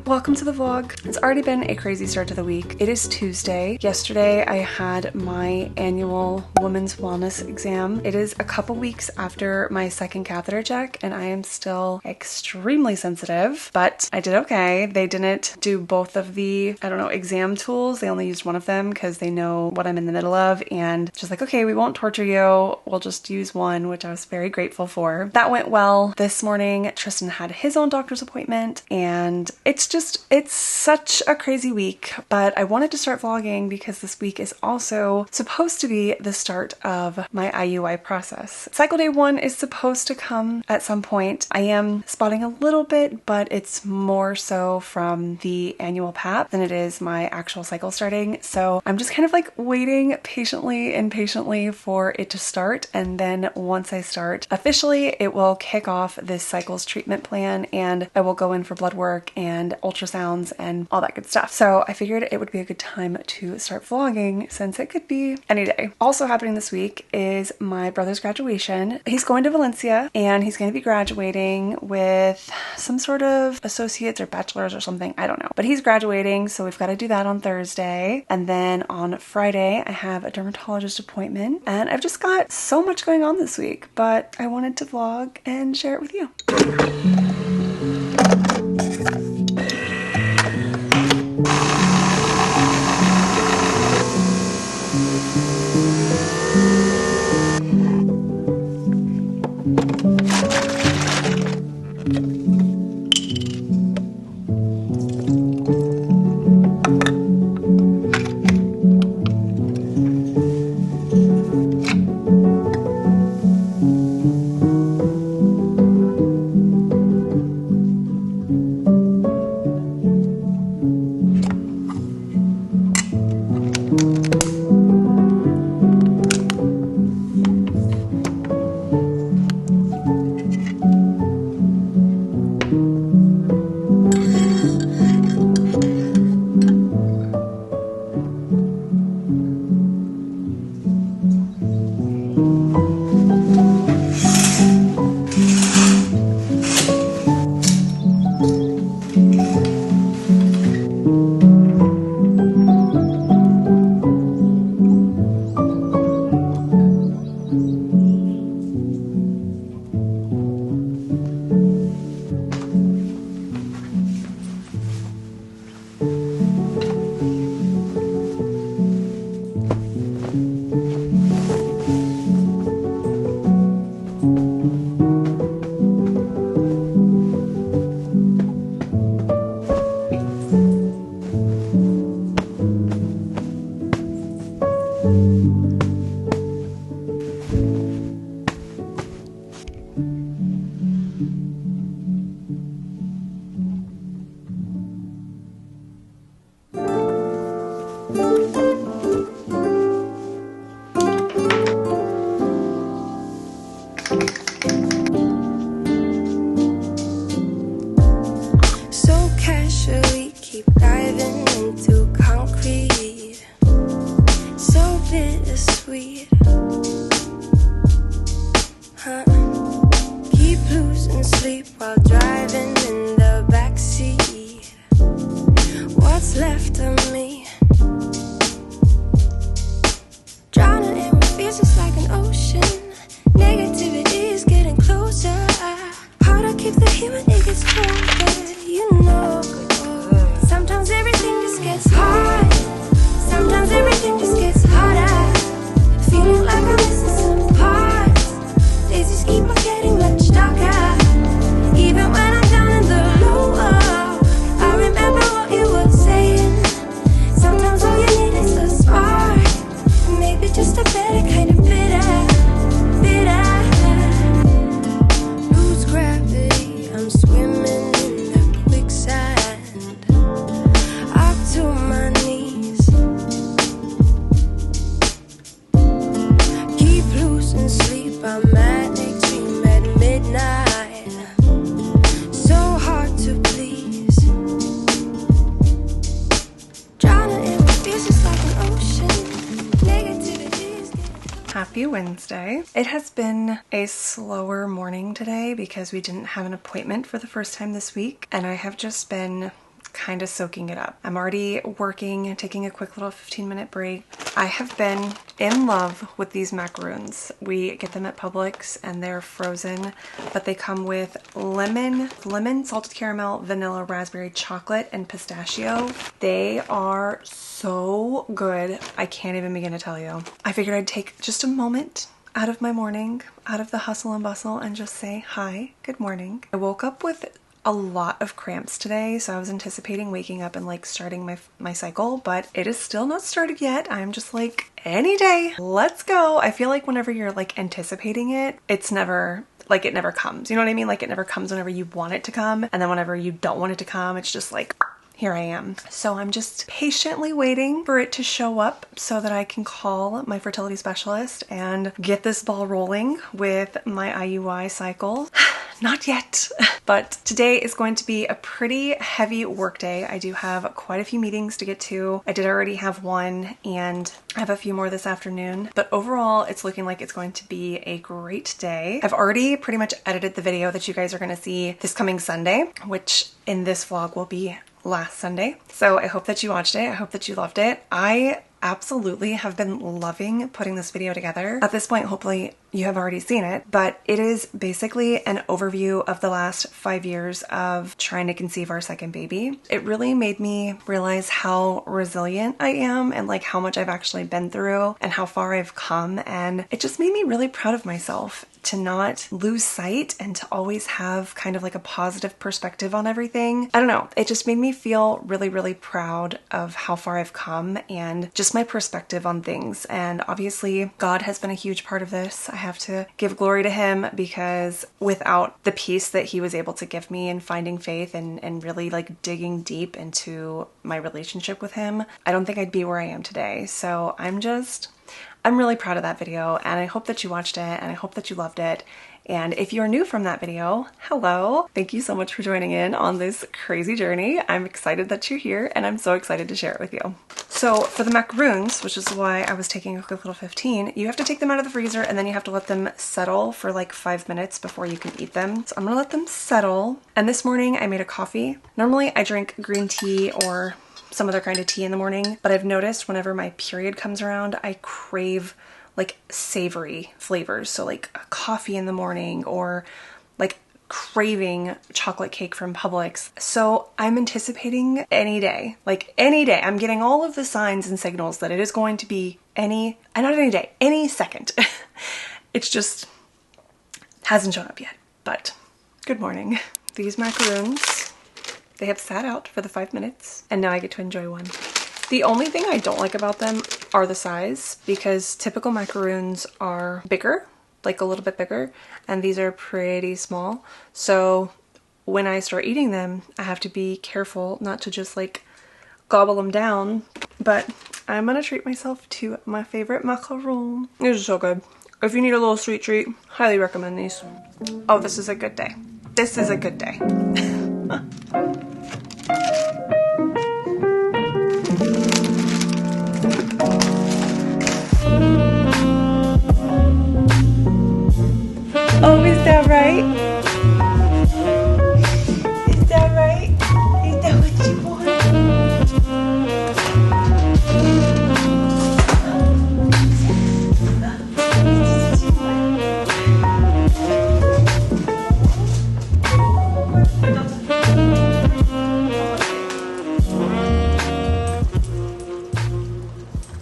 welcome to the vlog. It's already been a crazy start to the week. It is Tuesday. Yesterday I had my annual women's wellness exam. It is a couple weeks after my second catheter check and I am still extremely sensitive, but I did okay. They didn't do both of the, exam tools. They only used one of them because they know what I'm in the middle of, and just like, okay, we won't torture you. We'll just use one, which I was very grateful for. That went well. This morning, Tristan had his own doctor's appointment, and it's such a crazy week, but I wanted to start vlogging because this week is also supposed to be the start of my IUI process. Cycle day 1 is supposed to come at some point. I am spotting a little bit, but it's more so from the annual PAP than it is my actual cycle starting. So I'm just kind of like waiting patiently and patiently for it to start. And then once I start officially, it will kick off this cycles treatment plan and I will go in for blood work and ultrasounds and all that good stuff. So I figured it would be a good time to start vlogging since it could be any day. Also happening this week is my brother's graduation. He's going to Valencia and he's going to be graduating with some sort of associates or bachelor's or something. I don't know, but he's graduating. So we've got to do that on Thursday. And then on Friday, I have a dermatologist appointment and I've just got so much going on this week, but I wanted to vlog and share it with you. Happy Wednesday. It has been a slower morning today because we didn't have an appointment for the first time this week, and I have just been kind of soaking it up. I'm already working, taking a quick little 15-minute break. I have been in love with these macaroons. We get them at Publix and they're frozen, but they come with lemon, salted caramel, vanilla, raspberry, chocolate, and pistachio. They are so good. I can't even begin to tell you. I figured I'd take just a moment out of my morning, out of the hustle and bustle, and just say hi, good morning. I woke up with a lot of cramps today, so I was anticipating waking up and like starting my cycle, but it is still not started yet. I'm just like, any day, let's go. I feel like whenever you're like anticipating it, it's never, like it never comes. You know what I mean? Like it never comes whenever you want it to come, and then whenever you don't want it to come, it's just like, here I am. So I'm just patiently waiting for it to show up so that I can call my fertility specialist and get this ball rolling with my IUI cycle. Not yet, but today is going to be a pretty heavy work day. I do have quite a few meetings to get to. I did already have one and I have a few more this afternoon, but overall it's looking like it's going to be a great day. I've already pretty much edited the video that you guys are going to see this coming Sunday, which in this vlog will be last Sunday. So I hope that you watched it. I hope that you loved it. I absolutely have been loving putting this video together. At this point, hopefully you have already seen it, but it is basically an overview of the last 5 years of trying to conceive our second baby. It really made me realize how resilient I am and like how much I've actually been through and how far I've come, and it just made me really proud of myself to not lose sight and to always have kind of like a positive perspective on everything. I don't know, it just made me feel really, really proud of how far I've come and just my perspective on things. And obviously God has been a huge part of this. I have to give glory to him, because without the peace that he was able to give me in finding faith and really like digging deep into my relationship with him, I don't think I'd be where I am today. So I'm really proud of that video, and I hope that you watched it and I hope that you loved it. And if you're new from that video, hello! Thank you so much for joining in on this crazy journey. I'm excited that you're here and I'm so excited to share it with you. So for the macaroons, which is why I was taking a quick little 15, you have to take them out of the freezer and then you have to let them settle for like 5 minutes before you can eat them. So I'm gonna let them settle. And this morning I made a coffee. Normally I drink green tea or some other kind of tea in the morning, but I've noticed whenever my period comes around, I crave like savory flavors. So like a coffee in the morning, or like craving chocolate cake from Publix. So I'm anticipating any day, like any day. I'm getting all of the signs and signals that it is going to be any second. It's just hasn't shown up yet, but good morning. These macaroons, they have sat out for the 5 minutes and now I get to enjoy one. The only thing I don't like about them are the size, because typical macaroons are bigger, like a little bit bigger, and these are pretty small. So when I start eating them, I have to be careful not to just like gobble them down, but I'm gonna treat myself to my favorite macaroon. These are so good. If you need a little sweet treat, highly recommend these. Oh, this is a good day. This is a good day. Oh, is that right? Is that right? Is that what you want?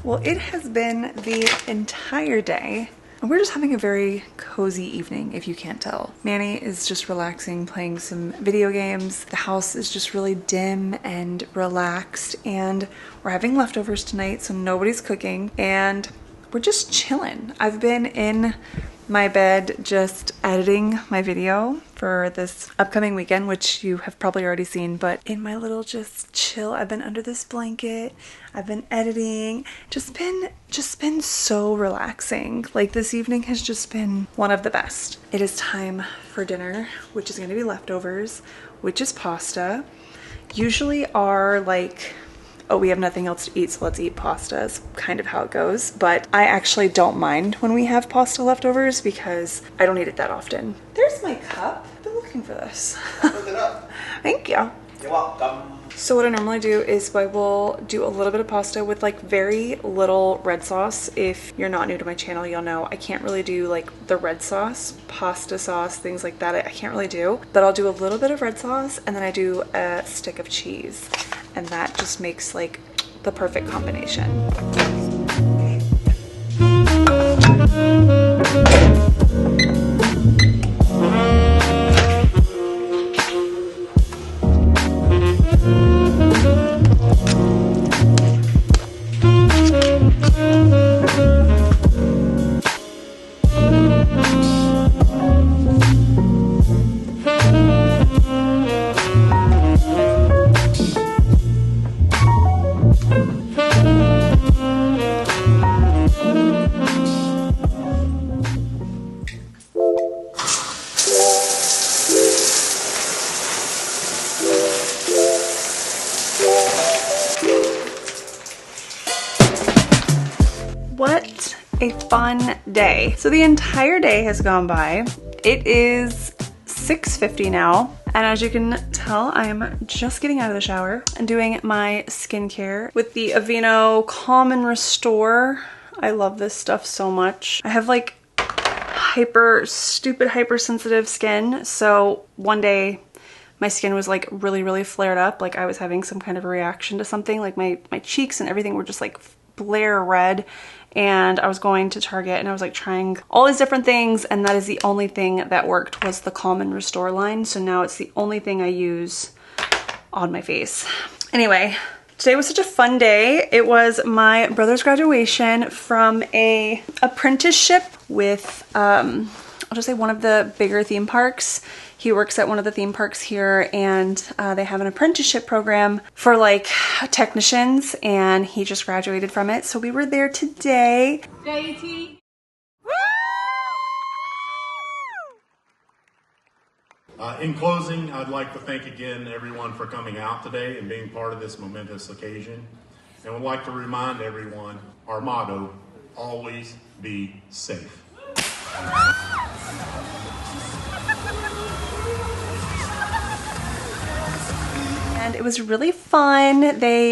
Well, it has been the entire day. We're just having a very cozy evening, if you can't tell. Manny is just relaxing, playing some video games. The house is just really dim and relaxed, and we're having leftovers tonight, so nobody's cooking, and we're just chilling. I've been in my bed just editing my video for this upcoming weekend, which you have probably already seen, but in my little just chill, I've been under this blanket, I've been editing, just been so relaxing. Like this evening has just been one of the best. It is time for dinner, which is gonna be leftovers, which is pasta. Usually our like, oh, we have nothing else to eat, so let's eat pasta is kind of how it goes. But I actually don't mind when we have pasta leftovers because I don't eat it that often. There's my cup. I've been looking for this. Look it up. Thank you. You're welcome. So what I normally do is I will do a little bit of pasta with like very little red sauce. If you're not new to my channel, you'll know I can't really do like the red sauce, pasta sauce, things like that. I can't really do, but I'll do a little bit of red sauce and then I do a stick of cheese, and that just makes like the perfect combination. What a fun day. So the entire day has gone by. It is 6:50 now. And as you can tell, I am just getting out of the shower and doing my skincare with the Aveeno Calm and Restore. I love this stuff so much. I have like stupid hypersensitive skin. So one day my skin was like really flared up. Like I was having some kind of a reaction to something. Like my cheeks and everything were just like blare red. And I was going to Target and I was like trying all these different things, and that is the only thing that worked was the Calm and Restore line. So now it's the only thing I use on my face. Anyway, today was such a fun day. It was my brother's graduation from a apprenticeship with, I'll just say one of the bigger theme parks. He works at one of the theme parks here, and they have an apprenticeship program for like technicians, and he just graduated from it. So we were there today. In closing, I'd like to thank again everyone for coming out today and being part of this momentous occasion. And would like to remind everyone our motto, always be safe. And it was really fun. They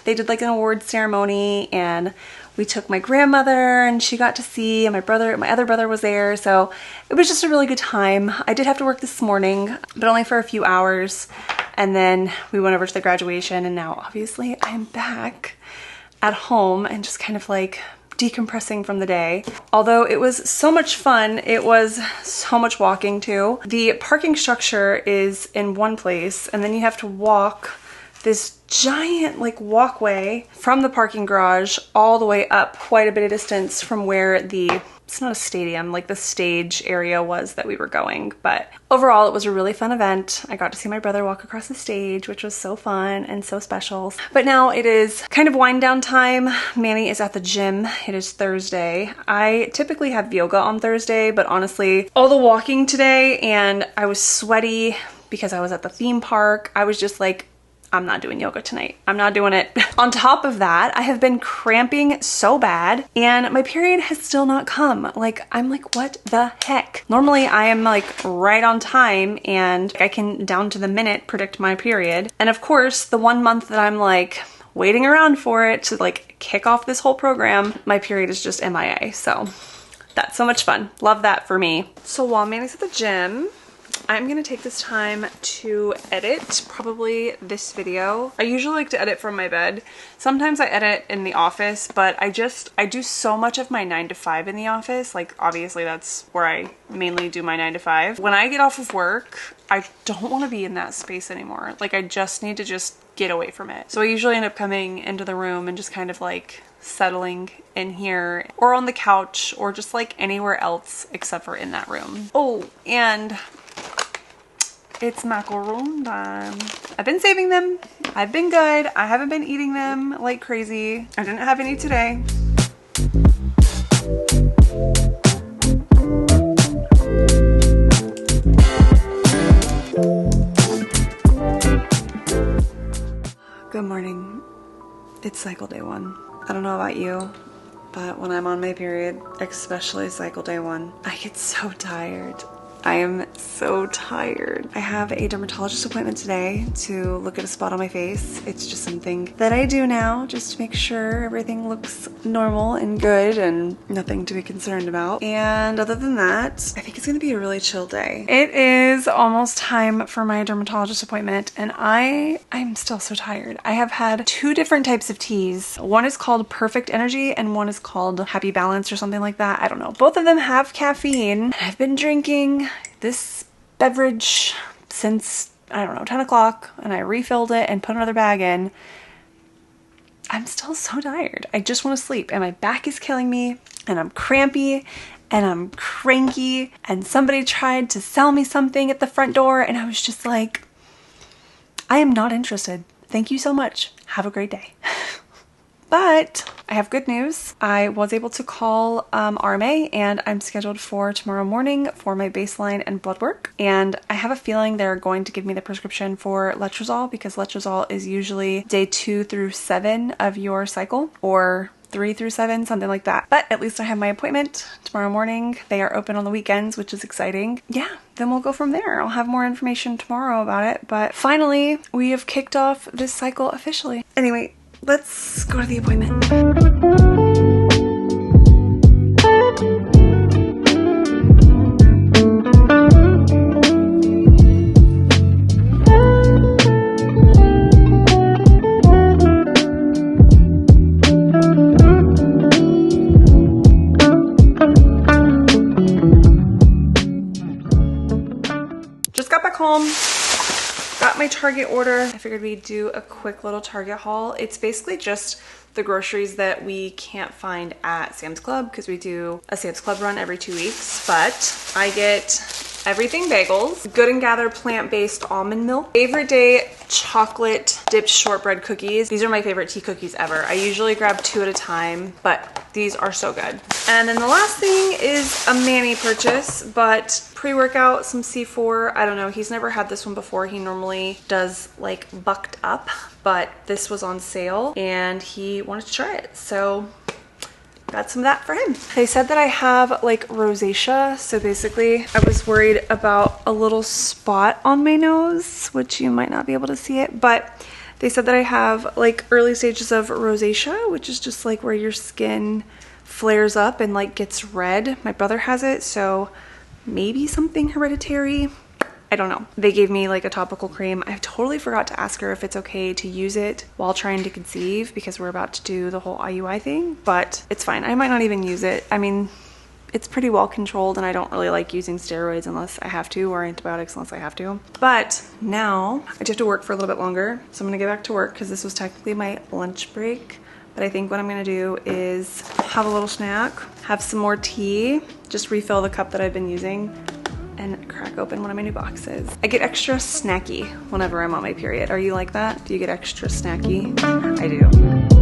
did like an award ceremony, and we took my grandmother and she got to see, and my other brother was there. So it was just a really good time. I did have to work this morning, but only for a few hours. And then we went over to the graduation, and now obviously I'm back at home and just kind of like decompressing from the day. Although it was so much fun, it was so much walking too. The parking structure is in one place, and then you have to walk this giant like walkway from the parking garage all the way up quite a bit of distance from where it's not a stadium, like the stage area was that we were going. But overall, it was a really fun event. I got to see my brother walk across the stage, which was so fun and so special. But now it is kind of wind down time. Manny is at the gym. It is Thursday. I typically have yoga on Thursday, but honestly, all the walking today, and I was sweaty because I was at the theme park. I was just like, I'm not doing yoga tonight. I'm not doing it. On top of that, I have been cramping so bad, and my period has still not come. Like, I'm like, what the heck? Normally I am like right on time, and I can down to the minute predict my period. And of course, the 1 month that I'm like waiting around for it to like kick off this whole program, my period is just MIA. So that's so much fun. Love that for me. So while Manny's at the gym, I'm gonna take this time to edit probably this video. I usually like to edit from my bed. Sometimes I edit in the office, but I do so much of my 9 to 5 in the office. Like obviously that's where I mainly do my 9 to 5. When I get off of work, I don't want to be in that space anymore. Like I just need to just get away from it. So I usually end up coming into the room and just kind of like settling in here or on the couch or just like anywhere else except for in that room. Oh, and it's macaron time. I've been saving them. I've been good. I haven't been eating them like crazy. I didn't have any today. Good morning. It's cycle day 1. I don't know about you, but when I'm on my period, especially cycle day 1, I get so tired. I am so tired. I have a dermatologist appointment today to look at a spot on my face. It's just something that I do now just to make sure everything looks normal and good and nothing to be concerned about. And other than that, I think it's gonna be a really chill day. It is almost time for my dermatologist appointment and I'm still so tired. I have had 2 different types of teas. One is called Perfect Energy and one is called Happy Balance or something like that. I don't know. Both of them have caffeine. I've been drinking this beverage since, I don't know, 10 o'clock, and I refilled it and put another bag in. I'm still so tired. I just want to sleep and my back is killing me and I'm crampy and I'm cranky and somebody tried to sell me something at the front door and I was just like, I am not interested. Thank you so much. Have a great day. But I have good news. I was able to call RMA and I'm scheduled for tomorrow morning for my baseline and blood work. And I have a feeling they're going to give me the prescription for letrozole because letrozole is usually day 2 through 7 of your cycle, or 3 through 7, something like that. But at least I have my appointment tomorrow morning. They are open on the weekends, which is exciting. Yeah, then we'll go from there. I'll have more information tomorrow about it. But finally, we have kicked off this cycle officially. Anyway, let's go to the appointment. Just got back home. Got my Target order. I figured we'd do a quick little Target haul. It's basically just the groceries that we can't find at Sam's Club because we do a Sam's Club run every 2 weeks. But I get everything bagels, Good and Gather plant-based almond milk, Favorite Day chocolate dipped shortbread cookies. These are my favorite tea cookies ever. I usually grab 2 at a time, but these are so good. And then the last thing is a Manny purchase, but pre-workout, some C4. I don't know, he's never had this one before. He normally does like Bucked Up, but this was on sale and he wanted to try it. So got some of that for him. They said that I have like rosacea. So basically I was worried about a little spot on my nose, which you might not be able to see it, but they said that I have like early stages of rosacea, which is just like where your skin flares up and like gets red. My brother has it, so maybe something hereditary. I don't know. They gave me like a topical cream. I totally forgot to ask her if it's okay to use it while trying to conceive because we're about to do the whole IUI thing, but it's fine. I might not even use it. I mean, it's pretty well controlled and I don't really like using steroids unless I have to, or antibiotics unless I have to. But now I just have to work for a little bit longer. So I'm gonna get back to work because this was technically my lunch break. But I think what I'm gonna do is have a little snack, have some more tea, just refill the cup that I've been using, and crack open one of my new boxes. I get extra snacky whenever I'm on my period. Are you like that? Do you get extra snacky? I do.